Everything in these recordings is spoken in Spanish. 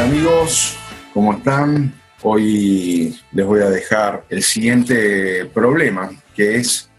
amigos, ¿cómo están? Hoy les voy a dejar el siguiente problema, que es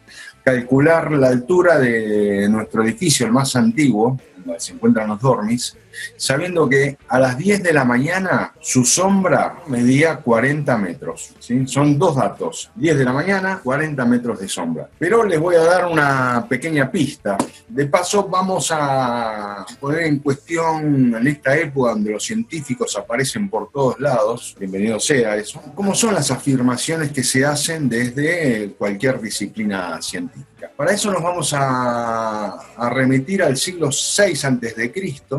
calcular la altura de nuestro edificio, el más antiguo, donde se encuentran los dormis, sabiendo que a las 10 de la mañana su sombra medía 40 metros. ¿Sí? Son dos datos, 10 de la mañana, 40 metros de sombra. Pero les voy a dar una pequeña pista. De paso vamos a poner en cuestión, en esta época donde los científicos aparecen por todos lados, bienvenido sea eso, cómo son las afirmaciones que se hacen desde cualquier disciplina científica. Para eso nos vamos a remitir al siglo VI a.C.,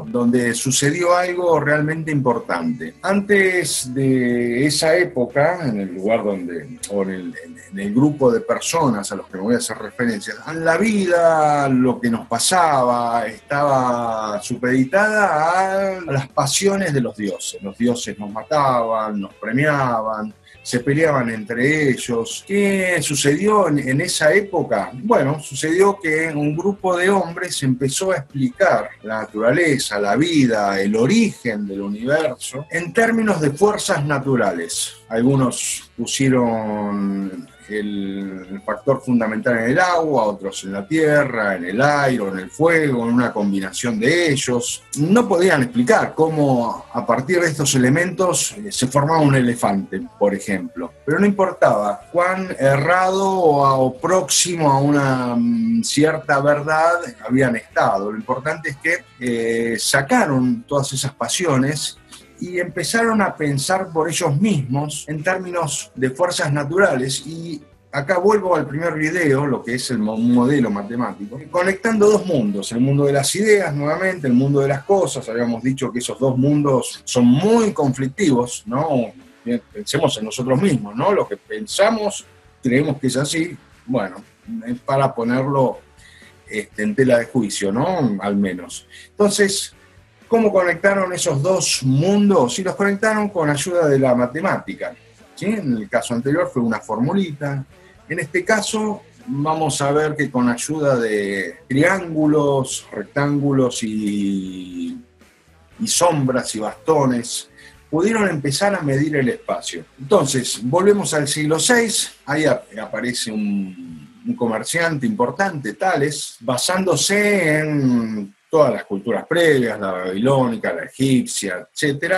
donde sucedió algo realmente importante. Antes de esa época, en el lugar donde, o en el grupo de personas a los que me voy a hacer referencia, la vida, lo que nos pasaba, estaba supeditada a las pasiones de los dioses. Los dioses nos mataban, nos premiaban, se peleaban entre ellos. ¿Qué sucedió en esa época? Bueno, sucedió que un grupo de hombres empezó a explicar la naturaleza, la vida, el origen del universo en términos de fuerzas naturales. Algunos pusieron el factor fundamental en el agua, otros en la tierra, en el aire, en el fuego, en una combinación de ellos. No podían explicar cómo a partir de estos elementos se formaba un elefante, por ejemplo. Pero no importaba cuán errado o próximo a una cierta verdad habían estado. Lo importante es que sacaron todas esas pasiones y empezaron a pensar por ellos mismos en términos de fuerzas naturales. Y acá vuelvo al primer video, lo que es un modelo matemático, conectando dos mundos, el mundo de las ideas nuevamente, el mundo de las cosas. Habíamos dicho que esos dos mundos son muy conflictivos, ¿no? Pensemos en nosotros mismos, ¿no? Lo que pensamos, creemos que es así, bueno, es para ponerlo en tela de juicio, ¿no? Al menos. Entonces, ¿cómo conectaron esos dos mundos? Y los conectaron con ayuda de la matemática. ¿Sí? En el caso anterior fue una formulita. En este caso vamos a ver que con ayuda de triángulos, rectángulos y sombras y bastones pudieron empezar a medir el espacio. Entonces, volvemos al siglo VI. Ahí aparece un comerciante importante, Tales, basándose en todas las culturas previas, la babilónica, la egipcia, etc.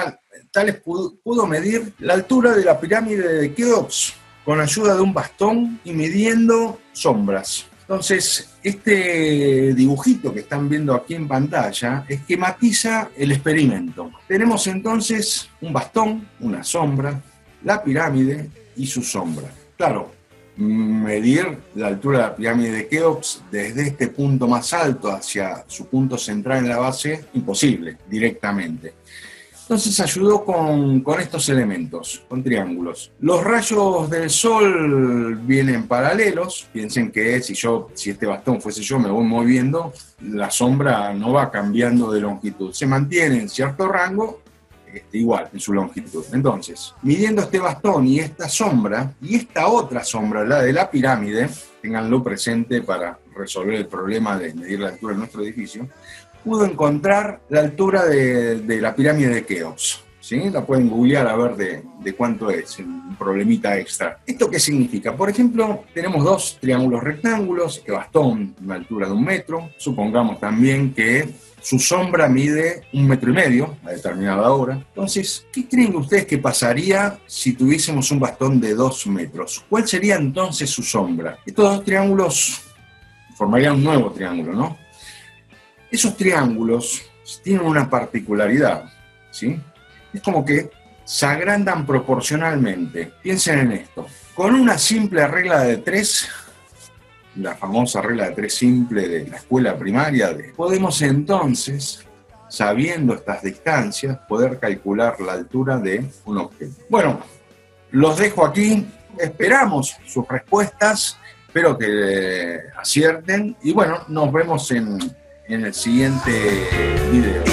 Tales pudo medir la altura de la pirámide de Keops con ayuda de un bastón y midiendo sombras. Entonces, este dibujito que están viendo aquí en pantalla esquematiza el experimento. Tenemos entonces un bastón, una sombra, la pirámide y su sombra. Claro, medir la altura de la pirámide de Keops desde este punto más alto hacia su punto central en la base, imposible, directamente. Entonces ayudó con estos elementos, con triángulos. Los rayos del sol vienen paralelos. Piensen que si este bastón fuese yo, me voy moviendo, la sombra no va cambiando de longitud. Se mantiene en cierto rango, igual en su longitud. Entonces, midiendo este bastón y esta sombra, y esta otra sombra, la de la pirámide, ténganlo presente para resolver el problema de medir la altura de nuestro edificio, pudo encontrar la altura de la pirámide de Keops. ¿Sí? La pueden googlear a ver de cuánto es, un problemita extra. ¿Esto qué significa? Por ejemplo, tenemos dos triángulos rectángulos, este bastón una altura de 1 metro. Supongamos también que su sombra mide 1,5 metros a determinada hora. Entonces, ¿qué creen ustedes que pasaría si tuviésemos un bastón de 2 metros? ¿Cuál sería entonces su sombra? Estos dos triángulos formarían un nuevo triángulo, ¿no? Esos triángulos tienen una particularidad, ¿sí? Es como que se agrandan proporcionalmente. Piensen en esto. Con una simple regla de 3, la famosa regla de 3 simple de la escuela primaria, podemos entonces, sabiendo estas distancias, poder calcular la altura de un objeto. Bueno, los dejo aquí. Esperamos sus respuestas. Espero que acierten. Y bueno, nos vemos en el siguiente video.